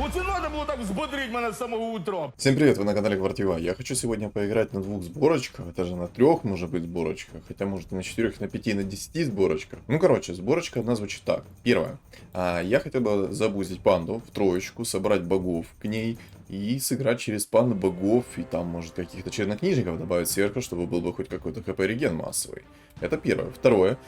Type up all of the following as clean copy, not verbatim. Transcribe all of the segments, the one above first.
Оце надо було так взбодрить мене з самого утра. Всем привет, вы на канале Квартива. Я хочу сегодня поиграть на 2 сборочках, даже на 3, может быть, сборочках, хотя может на 4, на 5, на 10 сборочках. Ну, короче, сборочка одна звучит так. Первое. Я хотел бы забузить панду в 3, собрать богов к ней и сыграть через панду богов, и там, может, каких-то чернокнижников добавить сверху, чтобы был бы хоть какой-то хп-реген массовый. Это первое. Второе.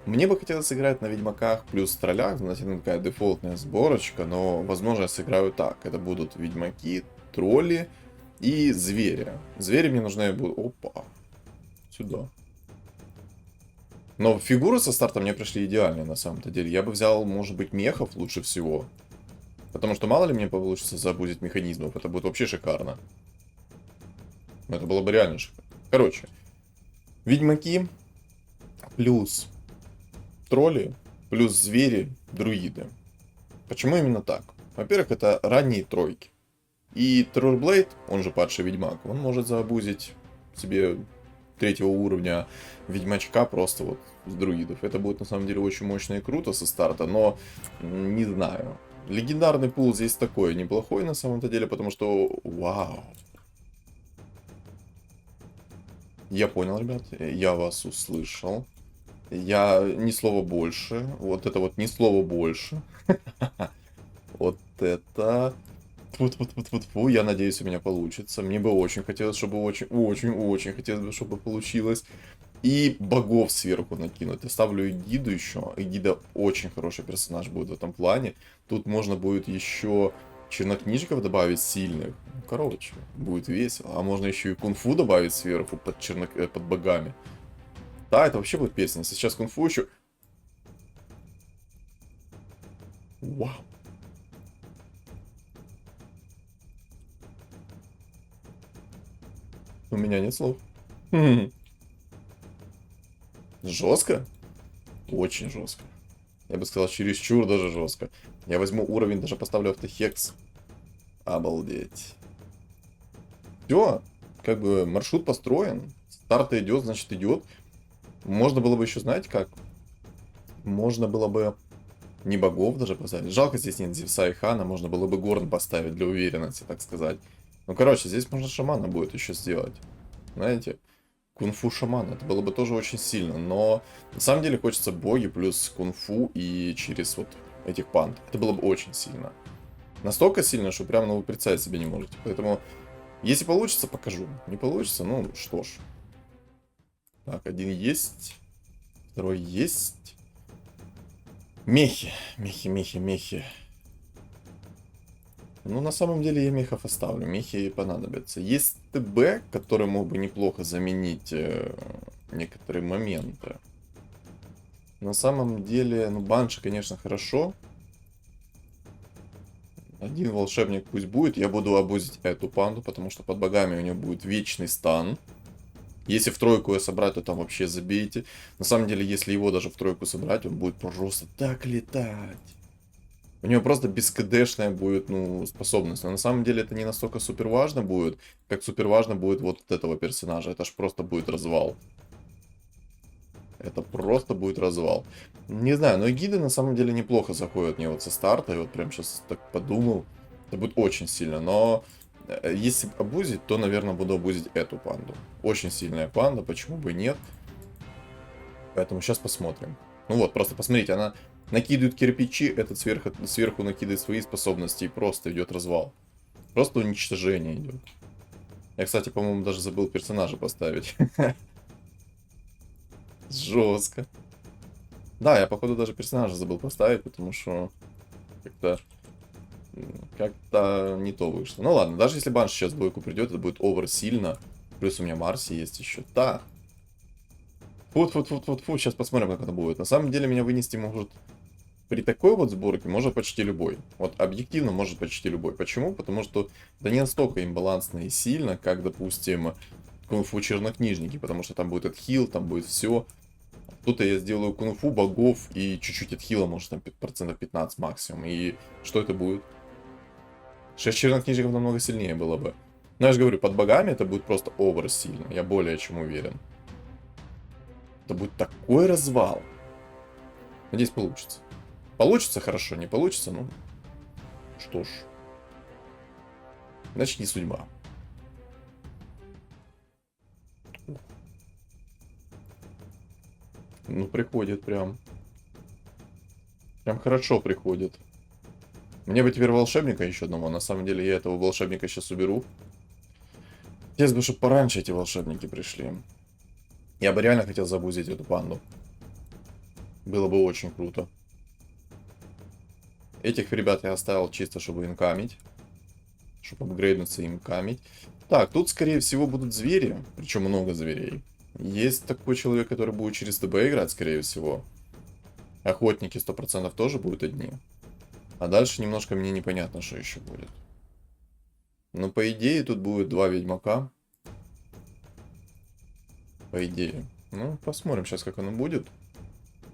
Мне бы хотелось сыграть на ведьмаках плюс троллях, знаете, ну такая дефолтная сборочка, но возможно я сыграю так. Это будут ведьмаки, тролли и звери. Звери мне нужны будут... Опа. Сюда. Но фигуры со старта мне пришли идеальные на самом-то деле. Я бы взял, может быть, мехов лучше всего. Потому что мало ли мне получится забузить механизмов. Это будет вообще шикарно. Это было бы реально шикарно. Короче. Ведьмаки плюс... тролли плюс звери, друиды. Почему именно так? Во-первых, это ранние тройки. И Троллблейд, он же падший ведьмак, он может заобузить себе 3 уровня ведьмачка просто вот с друидов. Это будет на самом деле очень мощно и круто со старта, но не знаю. Легендарный пул здесь такой неплохой на самом-то деле, потому что... Вау. Я понял, ребят, я вас услышал. Я ни слова больше. Вот это вот ни слова больше. Вот это... Фу. Я надеюсь, у меня получится. Мне бы очень хотелось, чтобы очень хотелось бы, чтобы получилось. И богов сверху накинуть. Я ставлю Эгиду еще. Эгида очень хороший персонаж будет в этом плане. Тут можно будет еще чернокнижников добавить сильных. Короче, будет весело. А можно еще и кунг-фу добавить сверху под богами. Да, это вообще будет песня. Сейчас кунг-фу еще... Вау. У меня нет слов. Жестко? Очень жестко. Я бы сказал, чересчур даже жестко. Я возьму уровень, даже поставлю автохекс. Обалдеть. Все. Как бы маршрут построен. Старт идет, значит идет. Можно было бы еще, знаете как? Можно было бы не богов даже поставить. Жалко, здесь нет Зевса и Хана. Можно было бы Горн поставить для уверенности, так сказать. Ну, короче, здесь можно шамана будет еще сделать. Знаете? Кунг-фу шамана. Это было бы тоже очень сильно. Но на самом деле хочется боги плюс кунг-фу и через вот этих панд. Это было бы очень сильно. Настолько сильно, что прямо вы представить себе не можете. Поэтому, если получится, покажу. Не получится, ну что ж. Так, один есть. Второй есть. Мехи. Мехи. Ну, на самом деле я мехов оставлю. Мехи понадобятся. Есть ТБ, который мог бы неплохо заменить некоторые моменты. На самом деле, ну, банши, конечно, хорошо. Один волшебник пусть будет. Я буду обузить эту панду, потому что под богами у нее будет вечный стан. Если в 3 ее собрать, то там вообще забейте. На самом деле, если его даже в 3 собрать, он будет просто так летать. У него просто бескдшная будет, ну, способность. Но на самом деле это не настолько супер важно будет, как супер важно будет вот от этого персонажа. Это ж просто будет развал. Это просто будет развал. Не знаю, но гиды на самом деле неплохо заходят мне вот со старта. И вот прям сейчас так подумал. Это будет очень сильно, но... Если обузить, то, наверное, буду обузить эту панду. Очень сильная панда, почему бы и нет. Поэтому сейчас посмотрим. Ну вот, просто посмотрите, она накидывает кирпичи, этот сверху накидывает свои способности, и просто идет развал. Просто уничтожение идет. Я, кстати, по-моему, даже забыл персонажа поставить. Жестко. Да, я, походу, даже персонажа забыл поставить, потому что как-то не то вышло. Ну ладно, даже если банш сейчас в двойку придет, это будет овер сильно. Плюс у меня Марси есть еще. Да. Фу, сейчас посмотрим, как это будет. На самом деле меня вынести может при такой вот сборке, может почти любой. Вот объективно может почти любой. Почему? Потому что да не настолько имбалансно и сильно, как, допустим, кунг-фу чернокнижники. Потому что там будет отхил, там будет все. Тут я сделаю кунг-фу богов и чуть-чуть отхила, может там процентов 15 максимум. И что это будет? 6 чернокнижников намного сильнее было бы. Но я же говорю, под богами это будет просто овер сильно. Я более чем уверен. Это будет такой развал. Надеюсь, получится. Получится хорошо, не получится, ну... Что ж. Значит, не судьба. Ну, приходит прям. Прям хорошо приходит. Мне бы теперь волшебника еще одного. На самом деле я этого волшебника сейчас уберу. Хотелось бы, чтобы пораньше эти волшебники пришли. Я бы реально хотел забузить эту панду. Было бы очень круто. Этих ребят я оставил чисто, чтобы инкамить. Чтобы апгрейднуться и инкамить. Так, тут, скорее всего, будут звери. Причем много зверей. Есть такой человек, который будет через ТБ играть, скорее всего. Охотники 100% тоже будут одни. А дальше немножко мне непонятно, что еще будет. Но по идее тут будет 2 ведьмака. По идее. Ну, посмотрим сейчас, как оно будет.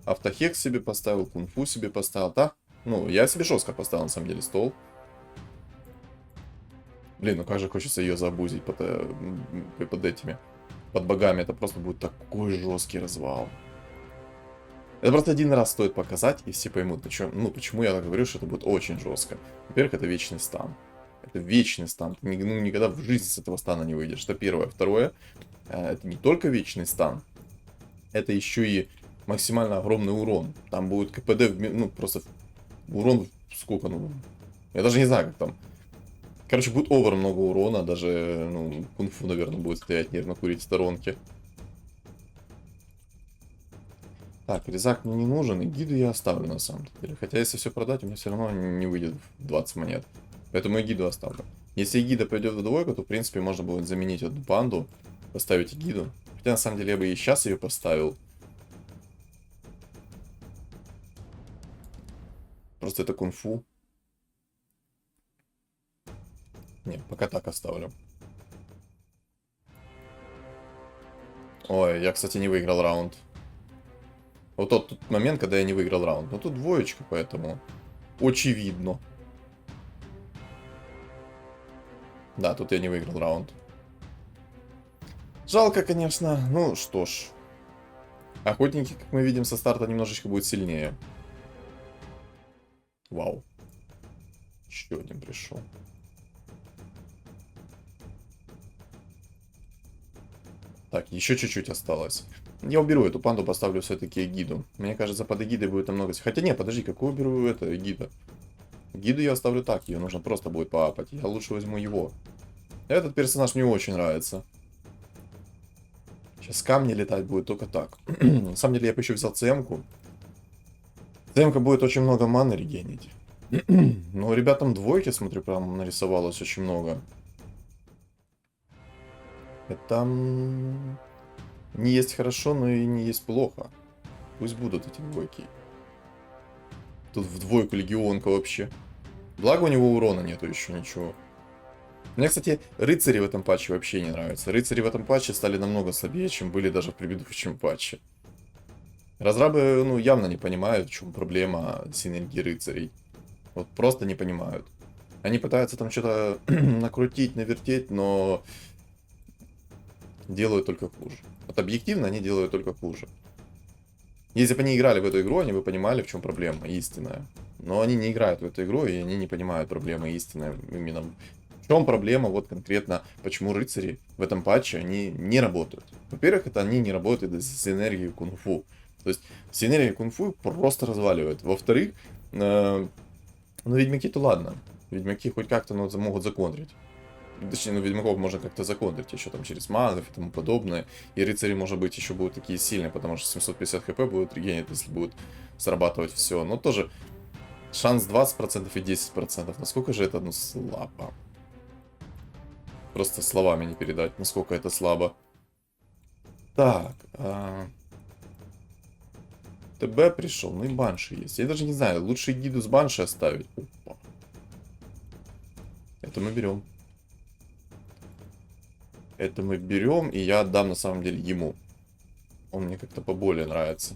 Автохекс себе поставил, кунг-фу себе поставил. Да? Ну, я себе жестко поставил, на самом деле, стол. Блин, ну как же хочется ее забузить под этими. Под богами. Это просто будет такой жесткий развал. Это просто один раз стоит показать, и все поймут, почему я говорю, что это будет очень жестко. Во-первых, это вечный стан. Это вечный стан. Ты никогда в жизни с этого стана не выйдешь. Это первое. Второе, это не только вечный стан, это еще и максимально огромный урон. Там будет КПД, просто урон сколько, я даже не знаю, как там. Короче, будет овер много урона, даже, кунг-фу, наверное, будет стоять нервно курить в сторонке. Так, резак мне не нужен, и гиду я оставлю на самом деле. Хотя если все продать, у меня все равно не выйдет 20 монет. Поэтому я гиду оставлю. Если гида пойдет в двойку, то в принципе можно будет заменить эту банду, поставить гиду. Хотя на самом деле я бы и сейчас ее поставил. Просто это кунг-фу. Не, пока так оставлю. Ой, я, кстати, не выиграл раунд. Вот тот момент, когда я не выиграл раунд. Но тут двоечка, поэтому очевидно. Да, тут я не выиграл раунд. Жалко, конечно. Ну, что ж. Охотники, как мы видим, со старта немножечко будут сильнее. Вау. Еще один пришел. Так, еще чуть-чуть осталось. Я уберу эту панду, поставлю все-таки эгиду. Мне кажется, под эгидой будет намного... Хотя нет, подожди, какую уберу это эгида? Гиду я оставлю так, ее нужно просто будет поапать. Я лучше возьму его. Этот персонаж мне очень нравится. Сейчас камни летать будет только так. На самом деле я бы еще взял ЦМ-ку. ЦМ-ка будет очень много маны регенить. Но ребятам двойки, смотрю, прям нарисовалось очень много. Это не есть хорошо, но и не есть плохо. Пусть будут эти двойки. Тут в двойку легионка вообще. Благо у него урона нету еще ничего. Мне, кстати, рыцари в этом патче вообще не нравятся. Рыцари в этом патче стали намного слабее, чем были даже в предыдущем патче. Разрабы, явно не понимают, в чем проблема синергии рыцарей. Вот просто не понимают. Они пытаются там что-то накрутить, навертеть, но делают только хуже. Вот объективно они делают только хуже. Если бы они играли в эту игру, они бы понимали, в чем проблема истинная. Но они не играют в эту игру, и они не понимают проблемы истинной. Именно в чем проблема, вот конкретно, почему рыцари в этом патче, они не работают. Во-первых, это они не работают из синергии кунг-фу. То есть синергия кунг-фу просто разваливает. Во-вторых, ведьмаки-то ладно. Ведьмаки хоть как-то могут законтрить. Точнее, ведьмаков можно как-то законтрить еще там через магов и тому подобное. И рыцари, может быть, еще будут такие сильные, потому что 750 хп будут регенить, если будет срабатывать все. Но тоже шанс 20% и 10%. Насколько же это, слабо. Просто словами не передать, насколько это слабо. Так. ТБ пришел, ну и банши есть. Я даже не знаю, лучше гиду с банши оставить. Опа. Это мы берем. Это мы берем, и я отдам на самом деле ему. Он мне как-то поболее нравится.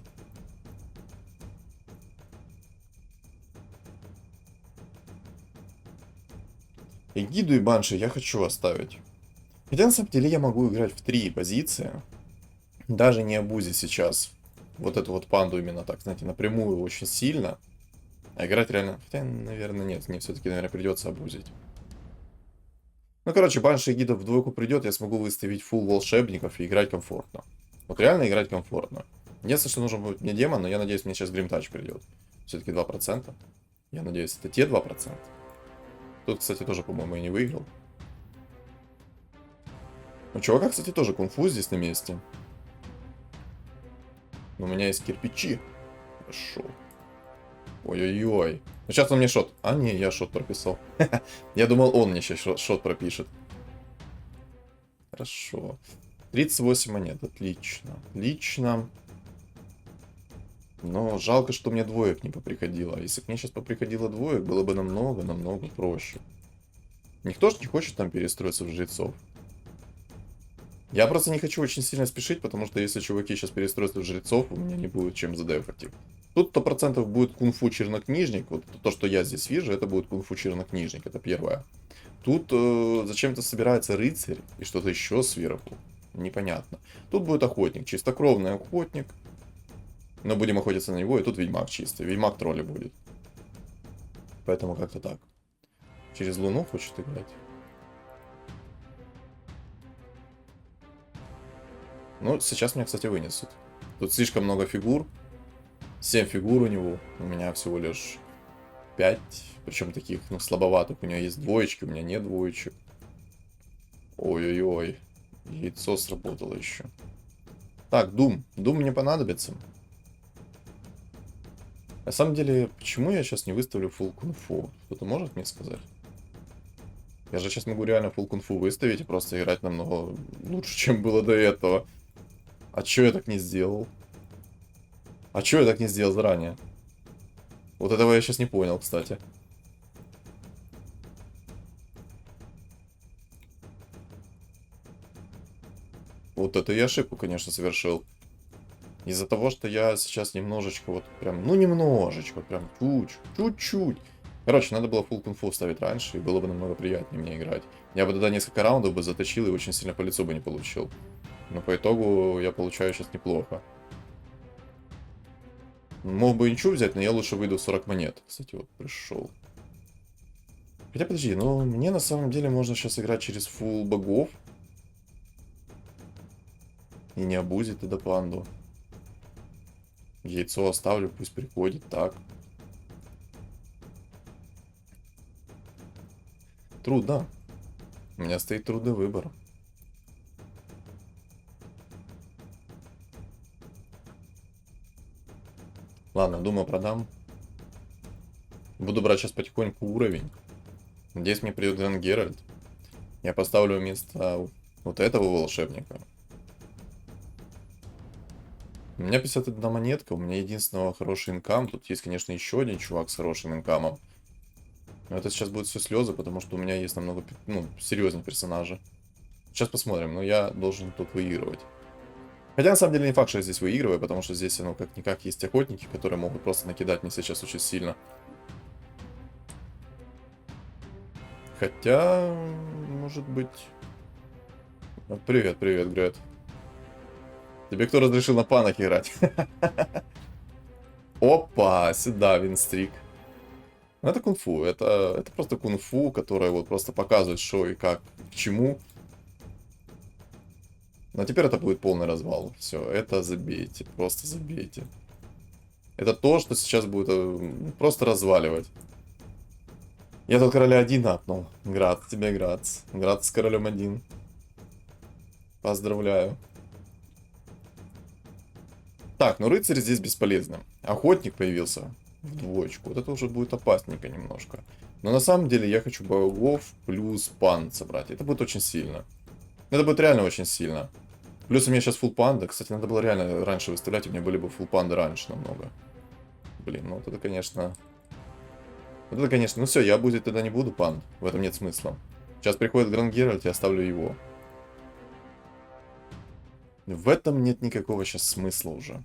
Эгиду и банши я хочу оставить. Хотя на самом деле я могу играть в 3 позиции. Даже не абузить сейчас. Вот эту вот панду именно так, знаете, напрямую очень сильно. А играть реально... Хотя, наверное, нет. Мне все-таки, наверное, придется абузить. Ну, короче, Банши Эгида в двойку придет, я смогу выставить фулл волшебников и играть комфортно. Вот реально играть комфортно. Единственное, что нужен будет мне демон, но я надеюсь, мне сейчас Гримтач придет. Все-таки 2%. Я надеюсь, это те 2%. Тут, кстати, тоже, по-моему, я не выиграл. У чувака, кстати, тоже кунг-фу здесь на месте. Но у меня есть кирпичи. Хорошо. Ой-ой-ой. Ну сейчас он мне шот. А, не, я шот прописал. Я думал, он мне сейчас шот пропишет. Хорошо. 38 монет. Отлично. Отлично. Но жалко, что мне двоек не поприходило. Если бы мне сейчас поприходило двоек, было бы намного проще. Никто же не хочет там перестроиться в жрецов. Я просто не хочу очень сильно спешить, потому что если чуваки сейчас перестроятся в жрецов, у меня не будет чем задефать их. Тут 100% будет кунг-фу чернокнижник. Вот то, что я здесь вижу, это будет кунг-фу чернокнижник. Это первое. Тут зачем-то собирается рыцарь и что-то еще сверху. Непонятно. Тут будет охотник. Чистокровный охотник. Но будем охотиться на него. И тут ведьмак чистый. Ведьмак тролли будет. Поэтому как-то так. Через луну хочет играть. Ну, сейчас меня, кстати, вынесут. Тут слишком много фигур. 7 фигур у него. У меня всего лишь 5. Причем таких, ну, слабоватых. У него есть двоечки, у меня нет двоечек. Ой-ой-ой. Яйцо сработало еще. Так, Дум. Дум мне понадобится. На самом деле, почему я сейчас не выставлю фулл кунг-фу? Кто-то может мне сказать? Я же сейчас могу реально фулл кунг-фу выставить и просто играть намного лучше, чем было до этого. А чё я так не сделал? А чё я так не сделал заранее? Вот этого я сейчас не понял, кстати. Вот это я ошибку, конечно, совершил. Из-за того, что я сейчас немножечко, вот прям, ну немножечко, прям чуть-чуть. Короче, надо было фулл кунг-фу ставить раньше, и было бы намного приятнее мне играть. Я бы тогда несколько раундов бы заточил и очень сильно по лицу бы не получил. Но по итогу я получаю сейчас неплохо. Мог бы инчу взять, но я лучше выйду в 40 монет. Кстати, вот пришел. Хотя подожди, ну мне на самом деле можно сейчас играть через фулл богов. И не обузить тогда панду. Яйцо оставлю, пусть приходит, так. Трудно. У меня стоит трудный выбор. Ладно, думаю, продам. Буду брать сейчас потихоньку уровень. Надеюсь, мне придет Гранд Геральт. Я поставлю вместо вот этого волшебника. У меня 51 монетка, у меня единственного хороший инкам. Тут есть, конечно, еще один чувак с хорошим инкамом. Но это сейчас будет все слезы, потому что у меня есть намного, ну, серьезнее персонажи. Сейчас посмотрим, но я должен тут выигрывать. Хотя, на самом деле, не факт, что я здесь выигрываю, потому что здесь, ну, как-никак есть охотники, которые могут просто накидать мне сейчас очень сильно. Хотя, может быть... Привет, привет, Грет. Тебе кто разрешил на панах играть? Опа, сюда, винстрик. Ну, это кунг-фу, это просто кунг-фу, которое вот просто показывает, что и как, к чему. Но теперь это будет полный развал. Все, это забейте, просто забейте. Это то, что сейчас будет просто разваливать. Я тут короля 1 апнул. Град тебе, град. Град с королем 1. Поздравляю. Так, ну рыцарь здесь бесполезный. Охотник появился в двоечку. Вот это уже будет опасненько немножко. Но на самом деле я хочу богов плюс панд собрать. Это будет очень сильно. Это будет реально очень сильно. Плюс у меня сейчас фулл панда. Кстати, надо было реально раньше выставлять. У меня были бы фулл панды раньше намного. Блин, ну вот это, конечно... Вот это, конечно... Ну все, я будет тогда не буду панд. В этом нет смысла. Сейчас приходит Гранд Геральт, я оставлю его. В этом нет никакого сейчас смысла уже.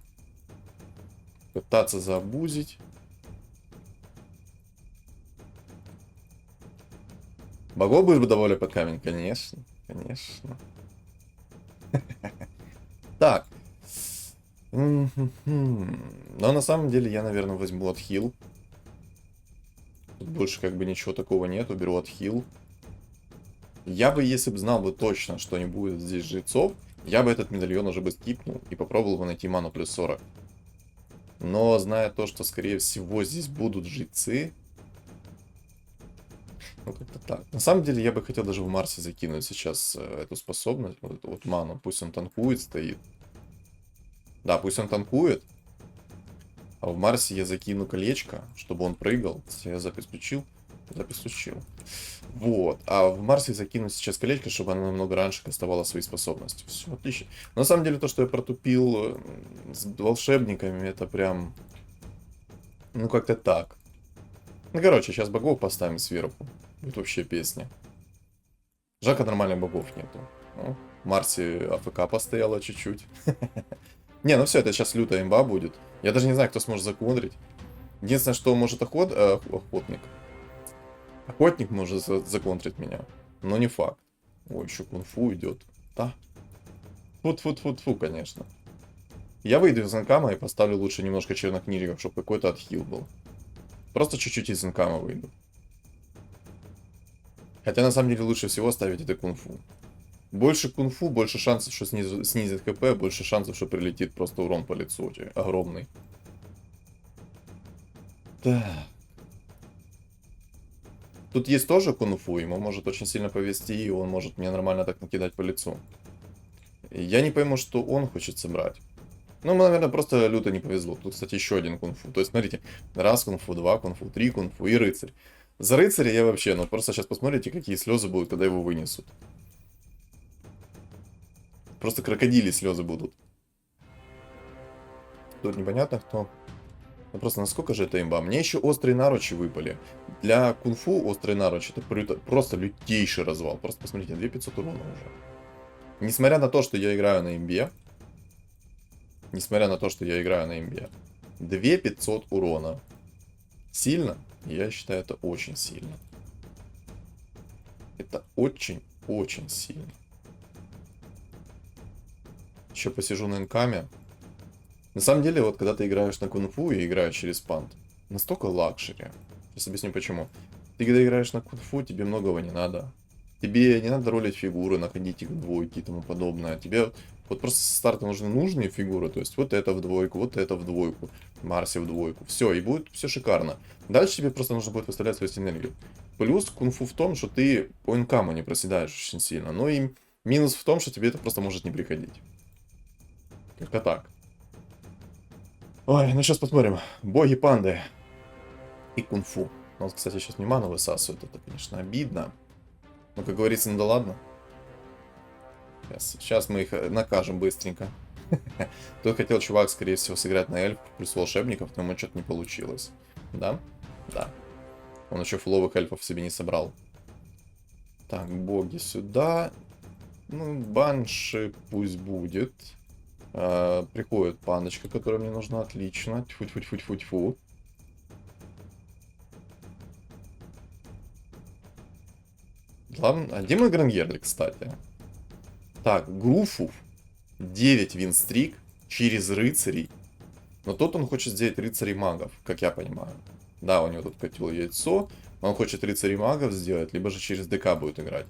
Пытаться заобузить. Богов будешь бы довольно под камень? Конечно, конечно. Так. Но на самом деле я, наверное, возьму отхил. Тут больше как бы ничего такого нету. Беру отхил. Я бы, если бы знал бы точно, что не будет здесь жрецов, я бы этот медальон уже бы скипнул и попробовал бы найти ману плюс 40. Но зная то, что, скорее всего, здесь будут жрецы, ну, как-то так. На самом деле, я бы хотел даже в Марсе закинуть сейчас эту способность, вот ману. Пусть он танкует, стоит. Да, пусть он танкует. А в Марсе я закину колечко, чтобы он прыгал. Я запись включил. Запись включил. Вот. А в Марсе закину сейчас колечко, чтобы она намного раньше кастовала свои способности. Все, отлично. Но на самом деле, то, что я протупил с волшебниками, это прям... Ну, как-то так. Ну, короче, сейчас богов поставим сверху. Будет вообще песня. Жалко, нормальных богов нету. Ну, в Марсе АФК постояла чуть-чуть. Не, ну все, это сейчас лютая имба будет. Я даже не знаю, кто сможет законтрить. Единственное, что может охотник. Охотник может законтрить меня. Но не факт. Ой, еще кунг-фу идет. Да. Фу-фу-фу-фу, конечно. Я выйду из инкама и поставлю лучше немножко чернокнижников, чтобы какой-то отхил был. Просто чуть-чуть из инкама выйду. Хотя на самом деле лучше всего ставить это кунг-фу. Больше кунг-фу, больше шансов, что снизит хп, больше шансов, что прилетит просто урон по лицу. Огромный. Так. Тут есть тоже кунг-фу, ему может очень сильно повезти, и он может мне нормально так накидать по лицу. Я не пойму, что он хочет собрать. Ну, наверное, просто люто не повезло. Тут, кстати, еще один кунг-фу. То есть, смотрите, раз кунг-фу, два кунг-фу, три кунг-фу и рыцарь. За рыцаря я вообще, ну просто сейчас посмотрите, какие слезы будут, когда его вынесут. Просто крокодили слезы будут. Тут непонятно кто. Ну просто насколько же это имба. Мне еще острые наручи выпали. Для кунг-фу острые наручи это просто лютейший развал. Просто посмотрите, 2500 урона уже. Несмотря на то, что я играю на имбе. 2500 урона. Сильно? Я считаю, это очень сильно. Это очень-очень сильно. Еще посижу на инкаме. На самом деле, вот когда ты играешь на кунг-фу и играешь через пант, настолько лакшери. Сейчас объясню почему. Ты когда играешь на кунг-фу, тебе многого не надо. Тебе не надо ролить фигуры, находить их в двойке и тому подобное. Тебе вот просто со старта нужны нужные фигуры. То есть вот это в двойку, вот это в двойку. Марсе в двойку. Все, и будет все шикарно. Дальше тебе просто нужно будет выставлять свою синергию. Плюс кунг-фу в том, что ты по инкаму не проседаешь очень сильно. Но и минус в том, что тебе это просто может не приходить. Как-то так. Ой, ну сейчас посмотрим. Боги панды. И кунг-фу. Вот, кстати, сейчас мне ману высасывают. Это, конечно, обидно. Но, как говорится, ну да ладно. Сейчас мы их накажем быстренько. Тут хотел чувак, скорее всего, сыграть на эльф плюс волшебников, но ему что-то не получилось. Да? Да. Он еще фуловых эльфов себе не собрал. Так, боги сюда. Ну, банши пусть будет. Приходит пандочка, которая мне нужна. Отлично. Тьфу-тьфу-тьфу-тьфу-тьфу. Главное... А где мой Грангерли, кстати? Так, Груфу 9 винстрик через рыцарей. Но тут он хочет сделать рыцарей магов, как я понимаю. Да, у него тут котел яйцо. Он хочет рыцарей магов сделать, либо же через ДК будет играть.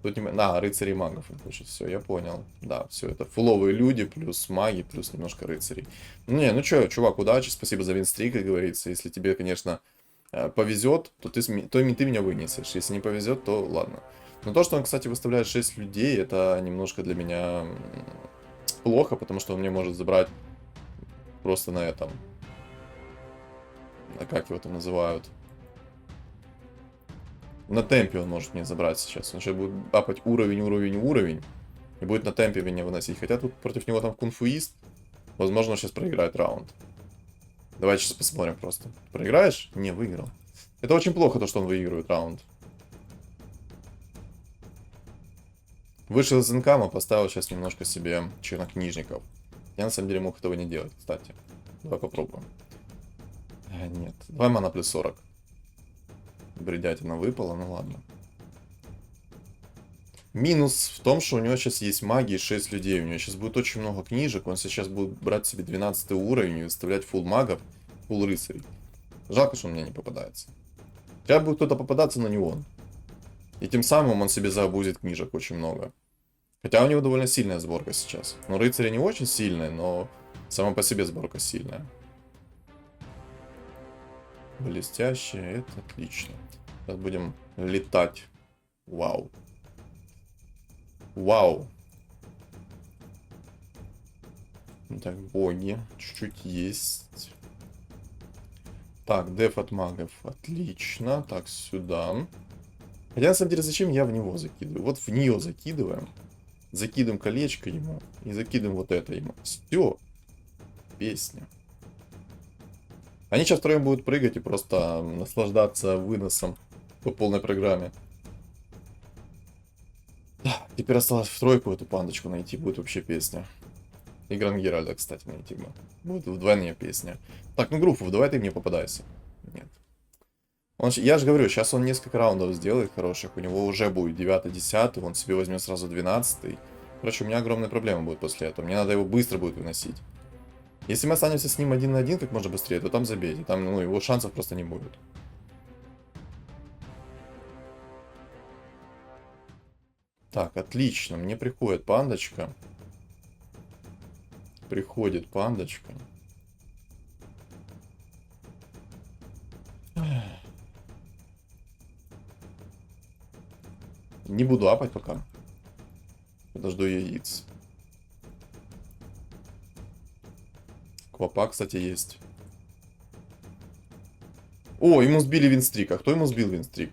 Тут не... Да, рыцарей магов он хочет. Все, я понял. Да, все, это фуловые люди, плюс маги, плюс немножко рыцарей. Не, ну чё, чувак, удачи, спасибо за винстрик, как говорится. Если тебе, конечно, повезет, то ты меня вынесешь. Если не повезет, то ладно. Но то, что он, кстати, выставляет 6 людей, это немножко для меня плохо, потому что он мне может забрать просто на этом. А как его там называют? На темпе он может мне забрать сейчас. Он сейчас будет апать уровень. И будет на темпе меня выносить. Хотя тут против него там кунфуист. Возможно, он сейчас проиграет раунд. Давайте сейчас посмотрим просто. Проиграешь? Не, выиграл. Это очень плохо, то, что он выигрывает раунд. Вышел из инкама, поставил сейчас немножко себе чернокнижников. Я на самом деле мог этого не делать, кстати. Давай попробуем. Нет. 2 мана плюс 40. Бредятина выпала, ну ладно. Минус в том, что у него сейчас есть магии 6 людей. У него сейчас будет очень много книжек. Он сейчас будет брать себе 12 уровень и выставлять фулл магов, фулл рыцарей. Жалко, что он мне не попадается. Хотя будет кто-то попадаться, но не он. И тем самым он себе заобузит книжек очень много. Хотя у него довольно сильная сборка сейчас. Ну, рыцари не очень сильные, но сама по себе сборка сильная. Блестящие, это отлично. Сейчас будем летать. Вау. Вау. Так, боги. Чуть-чуть есть. Так, деф от магов. Отлично. Так, сюда. Хотя, на самом деле, зачем я в него закидываю? Вот в нее закидываем. Закидываем колечко ему. И закидываем вот это ему. Все. Песня. Они сейчас втроем будут прыгать и просто наслаждаться выносом по полной программе. Да, теперь осталось в тройку эту пандочку найти. Будет вообще песня. И Гранд Геральда, кстати, найти бы. Будет вдвойная песня. Так, ну Груфов, давай ты мне попадайся. Нет. Я же говорю, сейчас он несколько раундов сделает хороших. У него уже будет 9-10, он себе возьмет сразу 12. Короче, у меня огромная проблема будет после этого. Мне надо его быстро будет выносить. Если мы останемся с ним 1 на 1 как можно быстрее, то там забейте. Там, ну, его шансов просто не будет. Так, отлично. Мне приходит пандочка. Приходит пандочка. Не буду апать пока. Подожду яиц. Квапа, кстати, есть. О, ему сбили винстрик. А кто ему сбил винстрик?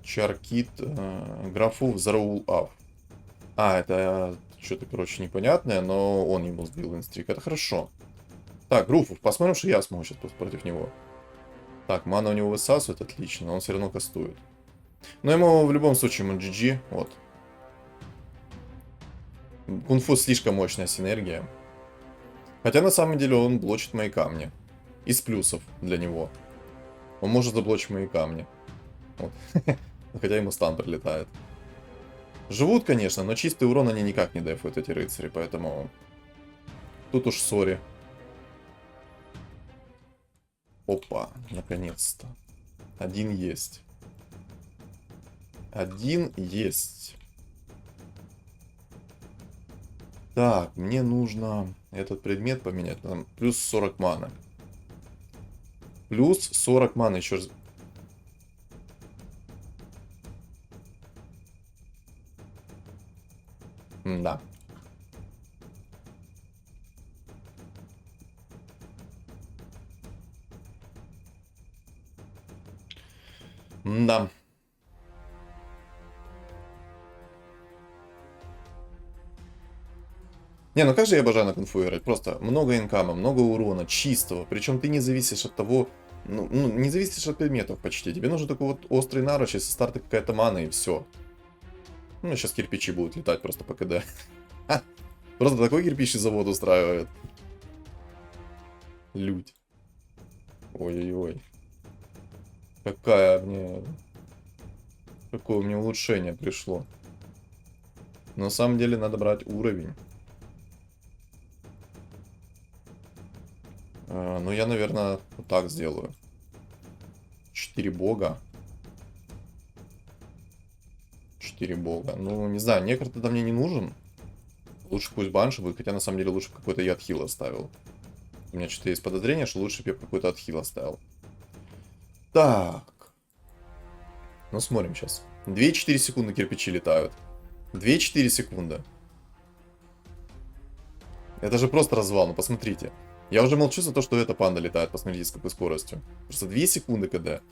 Чаркит, графу взорвал ав. А, это что-то, короче, непонятное, но он ему сбил винстрик. Это хорошо. Так, Груфов, посмотрим, что я смогу сейчас против него. Так, мана у него высасывает, отлично, но он все равно кастует. Но ему в любом случае ему GG, вот. Кунфу слишком мощная синергия. Хотя на самом деле он блочит мои камни. Из плюсов для него. Он может заблочить мои камни. Вот. Хотя ему стан прилетает. Живут, конечно, но чистый урон они никак не дефают, эти рыцари, поэтому... Тут уж сори. Опа, наконец-то. Один есть. Один есть. Так, мне нужно этот предмет поменять. Там плюс 40 маны. Плюс 40 маны еще раз. Да. Да. Не, ну как же я обожаю на конфу играть? Просто много инкама, много урона, чистого. Причем ты не зависишь от того... Ну, не зависишь от предметов почти. Тебе нужен такой вот острый наруч, если старта какая-то мана и все. Ну, сейчас кирпичи будут летать просто по КД. Просто такой кирпичный завод устраивает. Лють. Ой-ой-ой. Какое мне улучшение пришло. Но на самом деле надо брать уровень. Ну, я, наверное, вот так сделаю. 4 бога. 4 бога. Ну, не знаю, некр тогда мне не нужен. Лучше пусть банши будет, хотя на самом деле лучше какой-то я отхил оставил. У меня что-то есть подозрение, что лучше бы я какой-то отхил оставил. Так. Ну, смотрим сейчас. 2,4 секунды кирпичи летают. 2,4 секунды. Это же просто развал, ну посмотрите. Я уже молчу за то, что эта панда летает, посмотрите, с какой скоростью. Просто 2 секунды КД.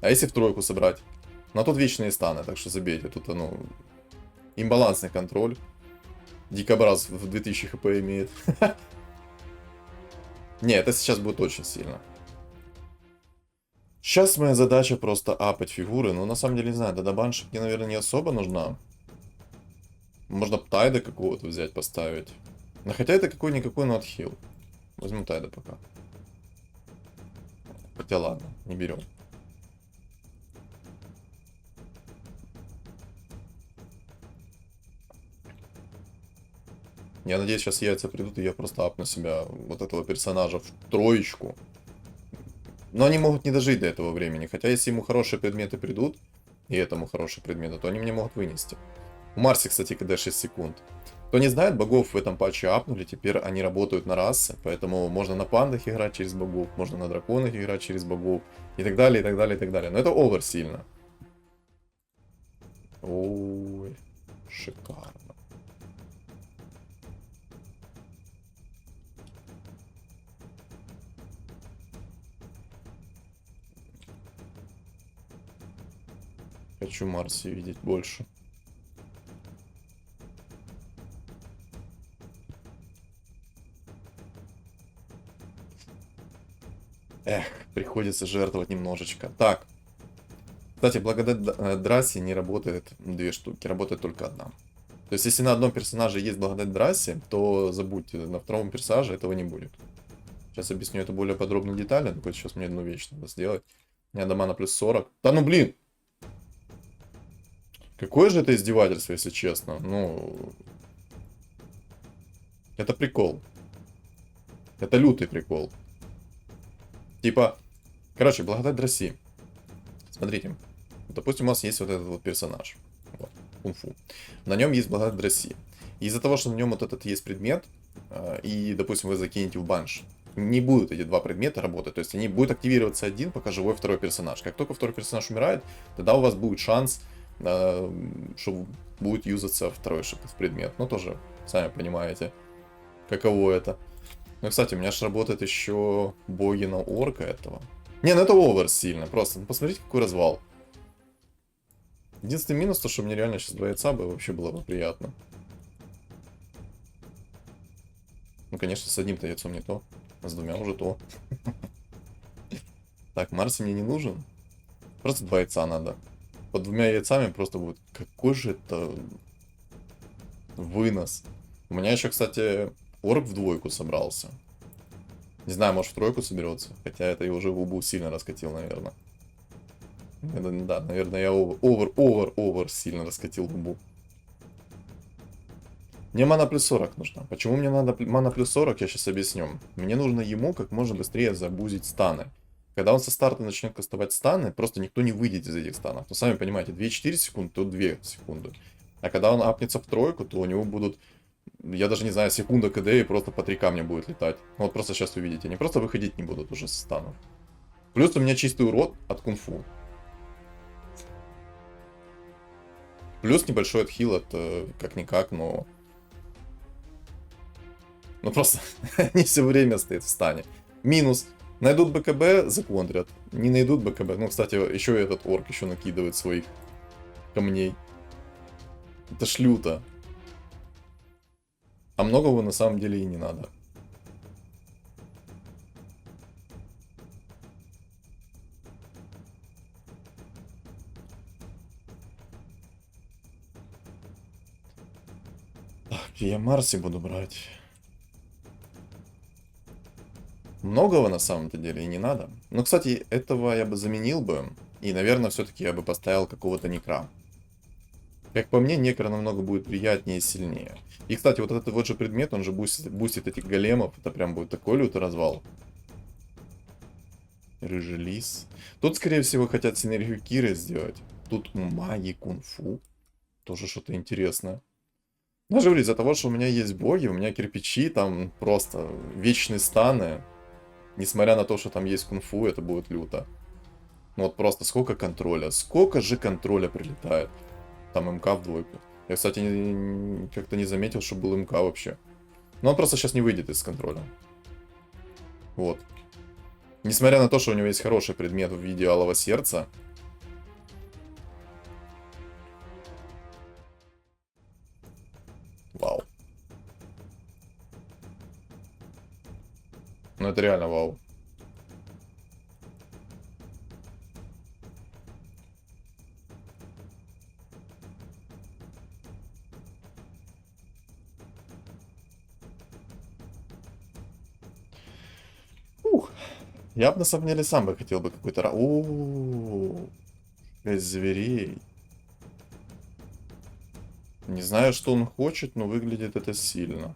А если в тройку собрать? Ну, а тут вечные станы, так что забейте. Тут, ну, имбалансный контроль. Дикобраз в 2000 хп имеет. Не, это сейчас будет очень сильно. Сейчас моя задача просто апать фигуры. Ну, на самом деле, не знаю, Дадабаншик мне, наверное, не особо нужна. Можно Тайда какого-то взять, поставить. Но хотя это какой-никакой, но отхил. Возьму Тайда пока. Хотя ладно, не берем. Я надеюсь, сейчас яйца придут, и я просто апну себя вот этого персонажа в троечку. Но они могут не дожить до этого времени. Хотя, если ему хорошие предметы придут, и этому хороший предмет, то они мне могут вынести. У Марси, кстати, КД 6 секунд. Кто не знает, богов в этом патче апнули, теперь они работают на расы, поэтому можно на пандах играть через богов, можно на драконах играть через богов, и так далее, и так далее, и так далее. Но это овер сильно. Ой, шикарно. Хочу Марси видеть больше. Эх, приходится жертвовать немножечко. Так. Кстати, благодать Драси не работает две штуки, работает только одна. То есть, если на одном персонаже есть благодать Драси, то забудьте, на втором персонаже этого не будет. Сейчас объясню это более подробно, детально, только сейчас мне одну вещь надо сделать. У меня дома на плюс 40. Да ну блин! Какое же это издевательство, если честно. Ну... Это прикол. Это лютый прикол. Типа, короче, благодать Драси. Смотрите. Допустим, у вас есть вот этот вот персонаж. Вот, кунг-фу. На нем есть благодать Драси. Из-за того, что на нем вот этот есть предмет, и, допустим, вы закинете в банш, не будут эти два предмета работать. То есть они будут активироваться один, пока живой второй персонаж. Как только второй персонаж умирает, тогда у вас будет шанс, что будет юзаться второй предмет. Ну, тоже, сами понимаете, каково это. Ну, кстати, у меня же работает еще боги на орка этого. Не, ну это овер сильно, просто. Ну, посмотрите, какой развал. Единственный минус, то, что мне реально сейчас 2 яйца бы вообще было бы приятно. Ну, конечно, с одним-то яйцом не то, а с двумя уже то. Так, Марси мне не нужен. Просто 2 яйца надо. Под 2 яйцами просто будет... Какой же это... вынос. У меня еще, кстати, орк в 2 собрался. Не знаю, может в 3 соберется. Хотя это я уже в убу сильно раскатил, наверное. Да, наверное, я овер сильно раскатил губу. Мне мана плюс 40 нужна. Почему мне надо мана плюс 40, я сейчас объясню. Мне нужно ему как можно быстрее забузить станы. Когда он со старта начнет кастовать станы, просто никто не выйдет из этих станов. Ну, сами понимаете, 2-4 секунды, то 2 секунды. А когда он апнется в 3, то у него будут, я даже не знаю, секунда КД и просто по 3 камня будет летать. Ну, вот просто сейчас увидите. Они просто выходить не будут уже со станов. Плюс у меня чистый урод от кунг-фу. Плюс небольшой отхил от как-никак, но... Ну просто они все время стоят в стане. Минус. Найдут БКБ, законтрят. Не найдут БКБ. Ну, кстати, еще и этот орк еще накидывает своих камней. Это ж люто. А многого на самом деле и не надо. Так, я Марси буду брать. Многого на самом-то деле и не надо. Но, кстати, этого я бы заменил бы. И, наверное, все-таки я бы поставил какого-то некра. Как по мне, некро намного будет приятнее и сильнее. И, кстати, вот этот вот же предмет, он же бустит этих големов. Это прям будет такой лютый развал. Рыжий лис. Тут, скорее всего, хотят синергию Киры сделать. Тут маги кунг-фу. Тоже что-то интересное. Даже говорю, из-за того, что у меня есть боги, у меня кирпичи, там просто вечные станы. Несмотря на то, что там есть кунг-фу, это будет люто. Ну вот просто сколько контроля. Сколько же контроля прилетает. Там МК в 2. Я, кстати, как-то не заметил, что был МК вообще. Но он просто сейчас не выйдет из контроля. Вот. Несмотря на то, что у него есть хороший предмет в виде алого сердца. Вау. Ну это реально вау. Ух. Я бы на самом деле сам бы хотел бы какой-то... О, 6 зверей. Не знаю, что он хочет, но выглядит это сильно.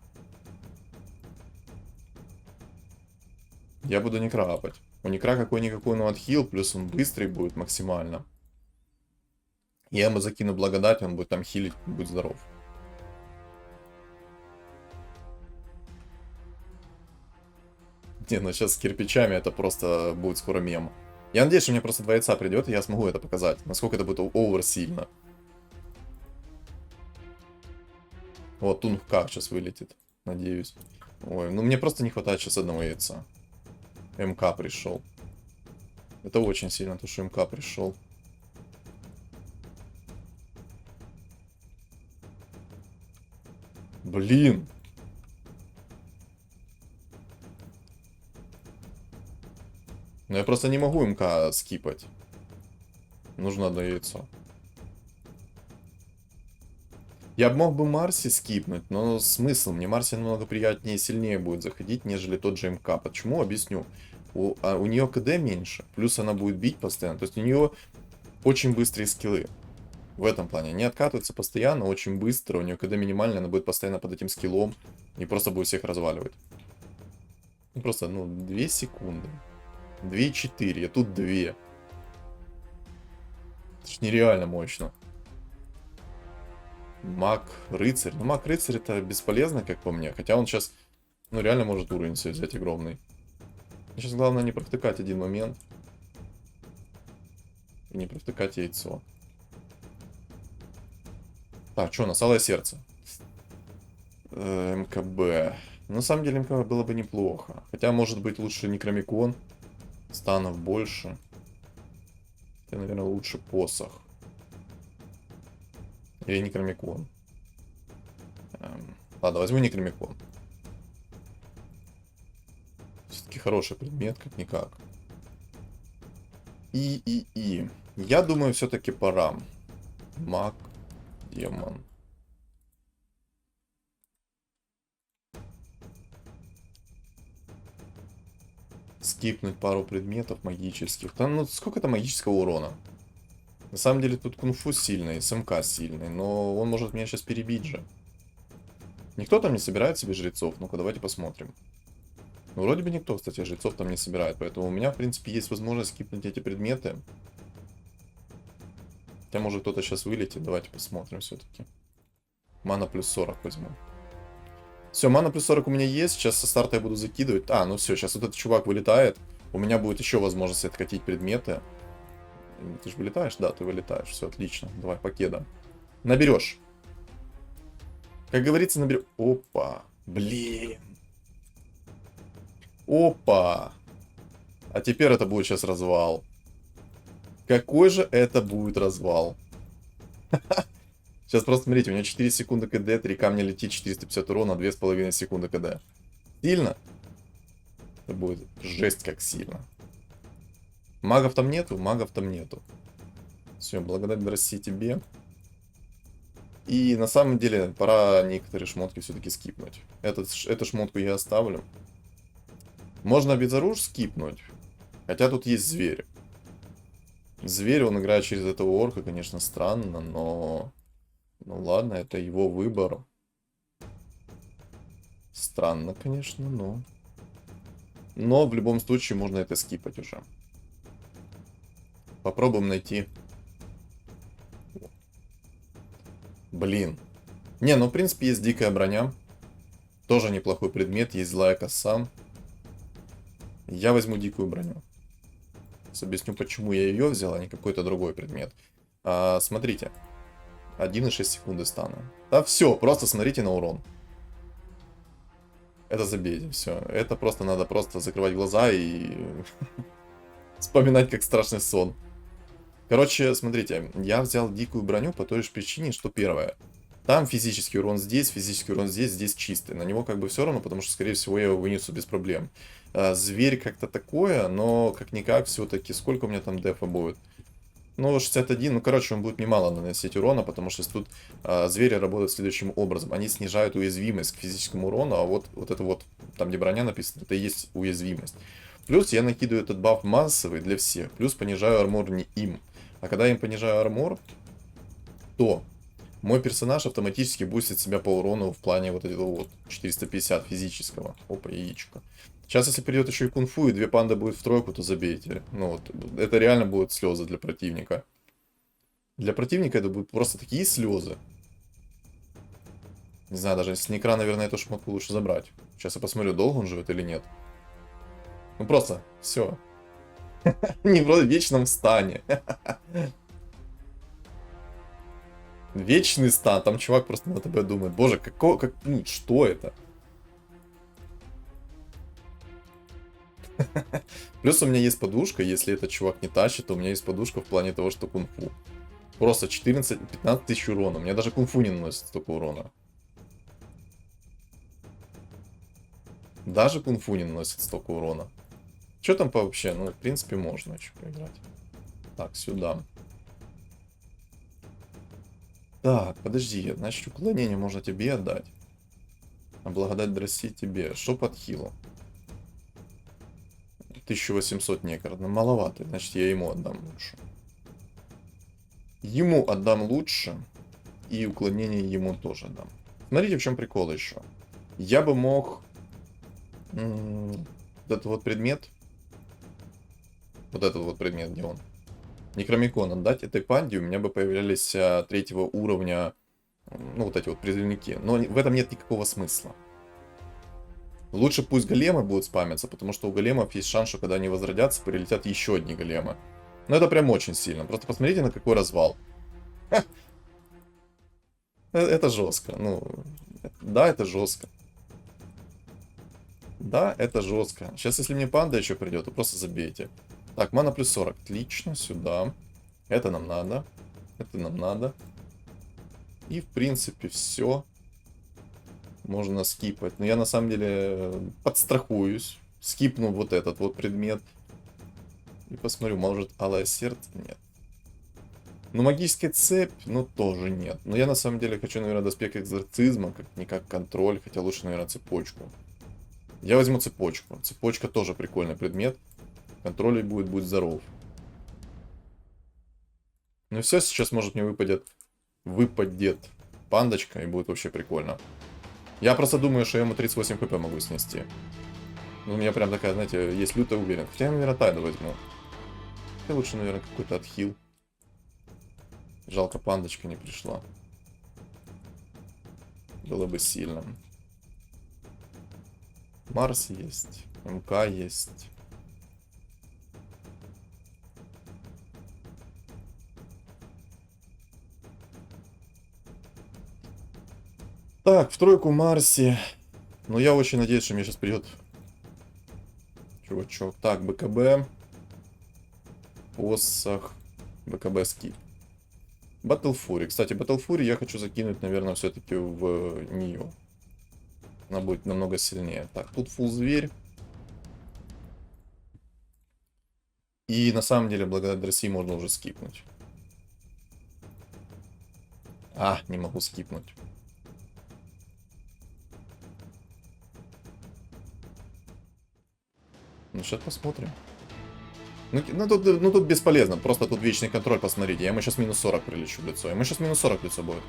Я буду некра апать. У некра какой-никакой, но отхил, плюс он быстрый будет максимально. Я ему закину благодать, он будет там хилить, будь здоров. Не, ну сейчас с кирпичами это просто будет скоро мем. Я надеюсь, что мне просто 2 яйца придет, и я смогу это показать. Насколько это будет овер сильно. Вот, Тунхка сейчас вылетит. Надеюсь. Ой, ну мне просто не хватает сейчас одного яйца. МК пришел. Это очень сильно, то, что МК пришел. Блин. Ну я просто не могу МК скипать. Нужно одно яйцо. Я бы мог бы Марси скипнуть, но смысл? Мне Марси намного приятнее и сильнее будет заходить, нежели тот же МК. Почему? Объясню. У нее КД меньше, плюс она будет бить постоянно. То есть у нее очень быстрые скиллы. В этом плане. Они откатываются постоянно, очень быстро. У нее КД минимальная, она будет постоянно под этим скиллом. И просто будет всех разваливать. Ну, просто, ну, 2 секунды. 2,4, а тут 2. Это ж нереально мощно. Маг-рыцарь. Ну, маг-рыцарь это бесполезно, как по мне. Хотя он сейчас, ну, реально может уровень себе взять огромный. Сейчас главное не провтыкать один момент. И не провтыкать яйцо. Так, что у нас? Алое сердце. МКБ. На самом деле МКБ было бы неплохо. Хотя, может быть, лучше Некромикон. Станов больше. Это, наверное, лучше посох. Или Некромикон. Ладно, возьму Некромикон. Все-таки хороший предмет, как-никак. И. Я думаю, все-таки пора. Маг, демон. Скипнуть пару предметов магических. Там, ну, сколько там магического урона? На самом деле тут кунг-фу сильный, СМК сильный, но он может меня сейчас перебить же. Никто там не собирает себе жрецов? Ну-ка, давайте посмотрим. Ну, вроде бы никто, кстати, жрецов там не собирает, поэтому у меня, в принципе, есть возможность скипнуть эти предметы. Хотя, может, кто-то сейчас вылетит, давайте посмотрим все-таки. Мана плюс 40 возьму. Все, мана плюс 40 у меня есть, сейчас со старта я буду закидывать. А, ну все, сейчас вот этот чувак вылетает. У меня будет еще возможность откатить предметы. Ты же вылетаешь? Да, ты вылетаешь. Все, отлично. Давай, покеда. Наберешь. Как говорится, наберешь. Опа. Блин. Опа. А теперь это будет сейчас развал. Какой же это будет развал? Сейчас просто смотрите, у меня 4 секунды КД, 3 камня летит, 450 урона, 2,5 секунды КД. Сильно? Это будет жесть как сильно. Магов там нету? Магов там нету. Все, благодаря России тебе. И на самом деле пора некоторые шмотки все-таки скипнуть. Эту шмотку я оставлю. Можно безоруж скипнуть. Хотя тут есть зверь. Зверь, он играет через этого орка, конечно, странно, но... Ну ладно, это его выбор. Странно, конечно, но... Но в любом случае можно это скипать уже. Попробуем найти. Блин. Не, ну в принципе есть дикая броня. Тоже неплохой предмет. Есть злая коса. Я возьму дикую броню. Сейчас объясню, почему я ее взял, а не какой-то другой предмет. Смотрите. 1,6 секунды стана. Да все, просто смотрите на урон. Это забейте, все. Это просто надо просто закрывать глаза и вспоминать как страшный сон. Короче, смотрите, я взял дикую броню по той же причине, что первое. Там физический урон здесь, физический урон здесь, здесь чистый. На него как бы все равно, потому что, скорее всего, я его вынесу без проблем. Зверь как-то такое, но как-никак все-таки. Сколько у меня там дефа будет? Ну, 61, ну, короче, он будет немало наносить урона, потому что тут звери работают следующим образом. Они снижают уязвимость к физическому урону, а вот это вот, там где броня написана, это и есть уязвимость. Плюс я накидываю этот баф массовый для всех, плюс понижаю армор не им. А когда я им понижаю армор, то мой персонаж автоматически бустит себя по урону в плане вот этого вот 450 физического. Опа, яичко. Сейчас, если придет еще и кунг-фу, и 2 панды будет в тройку, то забейте. Ну вот, это реально будут слезы для противника. Для противника это будут просто такие слезы. Не знаю, даже с Некра, наверное, эту шмотку лучше забрать. Сейчас я посмотрю, долго он живет или нет. Ну просто, все. Не в вечном стане. Вечный стан. Там чувак просто на тебя думает. Боже, ну, что это? Плюс у меня есть подушка. Если этот чувак не тащит, то у меня есть подушка в плане того, что кунг-фу. Просто 14-15 тысяч урона. У меня даже кунг-фу не наносит столько урона. Даже кунг-фу не наносит столько урона. Что там по вообще? Ну, в принципе, можно еще поиграть. Так, сюда. Так, подожди. Значит, уклонение можно тебе отдать. А благодать Дроси тебе. Что под хилу? 1800 некор. Ну, маловато. Значит, я ему отдам лучше. Ему отдам лучше. И уклонение ему тоже дам. Смотрите, в чем прикол еще. Я бы мог... этот вот предмет. Вот этот вот предмет, где он? Некромикон отдать этой панде, у меня бы появлялись третьего уровня, ну, вот эти вот призывники. Но в этом нет никакого смысла. Лучше пусть големы будут спамиться, потому что у големов есть шанс, что когда они возродятся, прилетят еще одни големы. Но это прям очень сильно. Просто посмотрите, на какой развал. Это жестко. Ну, да, это жестко. Да, это жестко. Сейчас, если мне панда еще придет, то просто забейте. Так, мана плюс 40. Отлично, сюда. Это нам надо. Это нам надо. И, в принципе, все. Можно скипать. Но я, на самом деле, подстрахуюсь. Скипну вот этот вот предмет. И посмотрю, может, алое сердце? Нет. Ну, магическая цепь? Ну, тоже нет. Но я, на самом деле, хочу, наверное, доспех экзорцизма, как контроль. Хотя лучше, наверное, цепочку. Я возьму цепочку. Цепочка тоже прикольный предмет. Контроль будет здоров. Ну и все, сейчас, может, мне выпадет пандочка, и будет вообще прикольно. Я просто думаю, что я ему 38 хп могу снести. Ну, у меня прям такая, знаете, есть лютая уверенность. Хотя я, наверное, тайду возьму. Хотя лучше, наверное, какой-то отхил. Жалко, пандочка не пришла. Было бы сильно. Марс есть. МК есть. Так, в тройку Марси. Но я очень надеюсь, что мне сейчас придет чувачок. Так, БКБ. Посох. БКБ скип. Battle Fury. Кстати, Battle Fury я хочу закинуть, наверное, все-таки в нее. Она будет намного сильнее. Так, тут фулл зверь. И на самом деле, благодаря России можно уже скипнуть. А, не могу скипнуть. Ну, сейчас посмотрим. Ну, тут бесполезно. Просто тут вечный контроль, посмотрите. Я ему сейчас минус 40 прилечу в лицо. Ему сейчас минус 40 в лицо будет.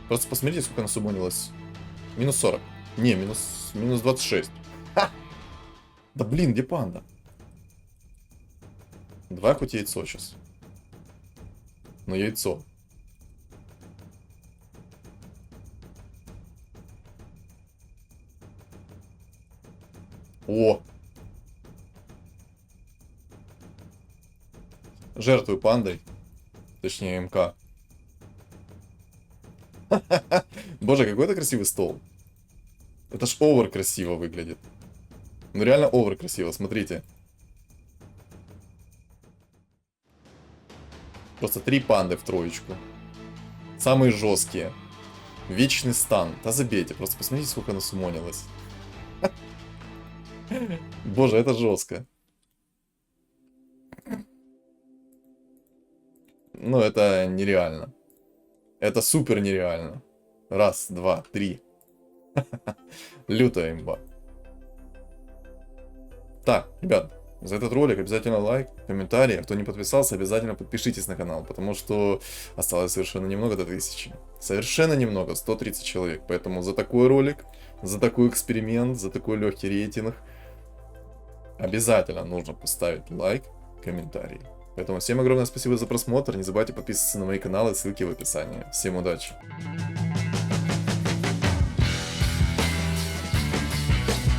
Просто посмотрите, сколько она суммонилась. Минус 40. Не, минус 26. Ха! Да блин, где панда? Давай хоть яйцо сейчас. Ну, яйцо. О! Жертвую пандой. Точнее, МК. Боже, какой это красивый стол. Это ж овер красиво выглядит. Ну реально овер красиво, смотрите. Просто 3 панды в троечку. Самые жесткие. Вечный стан. Да забейте, просто посмотрите, сколько она сумонилась. Боже, это жестко. Ну, это нереально. Это супер нереально. Раз, два, три. Лютая имба. Так, ребят, за этот ролик обязательно лайк, комментарий. А кто не подписался, обязательно подпишитесь на канал, потому что осталось совершенно немного до 1000. Совершенно немного, 130 человек. Поэтому за такой ролик, за такой эксперимент, за такой легкий рейтинг обязательно нужно поставить лайк, комментарий. Поэтому всем огромное спасибо за просмотр. Не забывайте подписываться на мои каналы, ссылки в описании. Всем удачи.